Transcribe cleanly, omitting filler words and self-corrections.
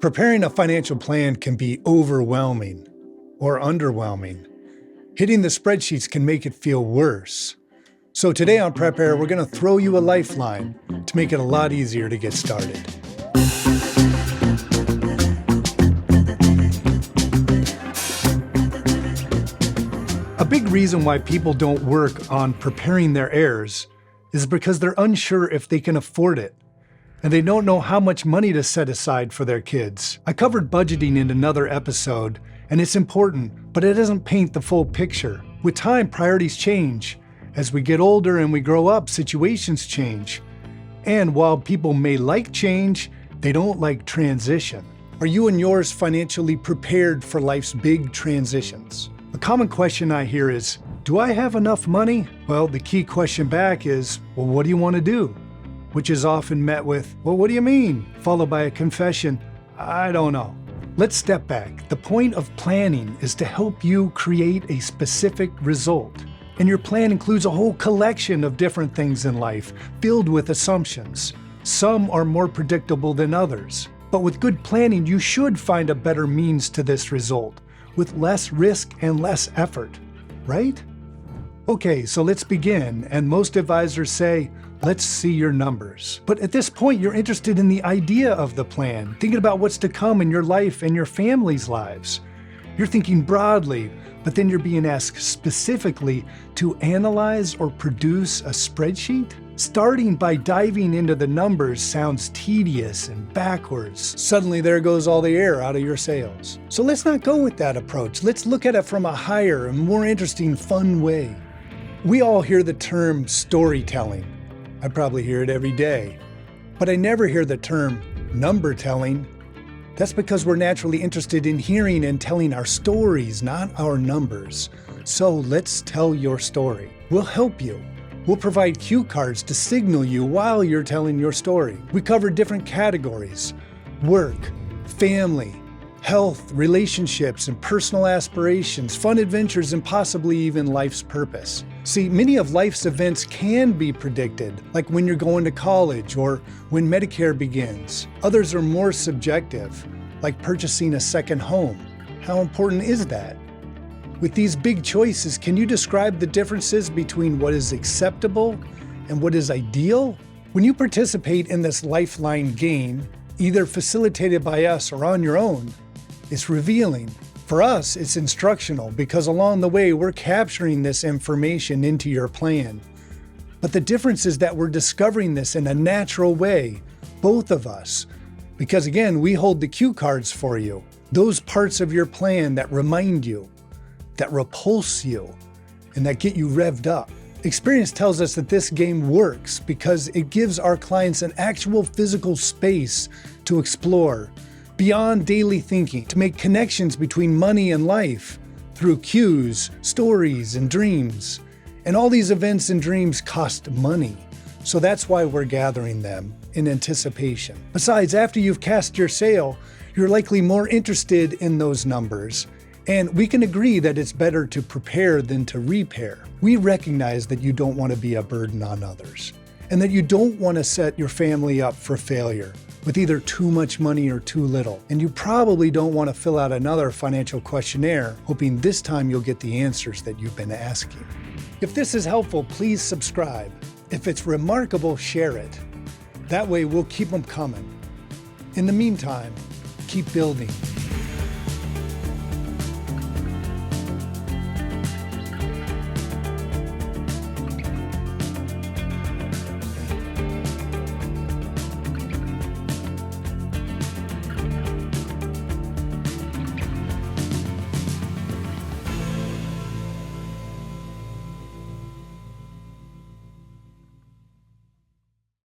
Preparing a financial plan can be overwhelming or underwhelming. Hitting the spreadsheets can make it feel worse. So today on Heir, we're going to throw you a lifeline to make it a lot easier to get started. A big reason why people don't work on preparing their heirs is because they're unsure if they can afford it, and they don't know how much money to set aside for their kids. I covered budgeting in another episode, and it's important, but it doesn't paint the full picture. With time, priorities change. As we get older and we grow up, situations change. And while people may like change, they don't like transition. Are you and yours financially prepared for life's big transitions? A common question I hear is, do I have enough money? Well, the key question back is, well, what do you want to do? Which is often met with, well, what do you mean? Followed by a confession, I don't know. Let's step back. The point of planning is to help you create a specific result. And your plan includes a whole collection of different things in life, filled with assumptions. Some are more predictable than others. But with good planning, you should find a better means to this result, with less risk and less effort, right? Okay, so let's begin. And most advisors say, let's see your numbers. But at this point, you're interested in the idea of the plan, thinking about what's to come in your life and your family's lives. You're thinking broadly, but then you're being asked specifically to analyze or produce a spreadsheet? Starting by diving into the numbers sounds tedious and backwards. Suddenly there goes all the air out of your sails. So let's not go with that approach. Let's look at it from a higher and more interesting, fun way. We all hear the term storytelling. I probably hear it every day, but I never hear the term number telling. That's because we're naturally interested in hearing and telling our stories, not our numbers. So let's tell your story. We'll help you. We'll provide cue cards to signal you while you're telling your story. We cover different categories: work, family, health, relationships, and personal aspirations, fun adventures, and possibly even life's purpose. See, many of life's events can be predicted, like when you're going to college or when Medicare begins. Others are more subjective, like purchasing a second home. How important is that? With these big choices, can you describe the differences between what is acceptable and what is ideal? When you participate in this Lifeline game, either facilitated by us or on your own, it's revealing. For us, it's instructional because along the way, we're capturing this information into your plan. But the difference is that we're discovering this in a natural way, both of us. Because again, we hold the cue cards for you, those parts of your plan that remind you, that repulse you, and that get you revved up. Experience tells us that this game works because it gives our clients an actual physical space to explore, beyond daily thinking, to make connections between money and life through cues, stories, and dreams. And all these events and dreams cost money. So that's why we're gathering them in anticipation. Besides, after you've cast your sail, you're likely more interested in those numbers. And we can agree that it's better to prepare than to repair. We recognize that you don't want to be a burden on others, and that you don't want to set your family up for failure with either too much money or too little. And you probably don't want to fill out another financial questionnaire, hoping this time you'll get the answers that you've been asking. If this is helpful, please subscribe. If it's remarkable, share it. That way we'll keep them coming. In the meantime, keep building.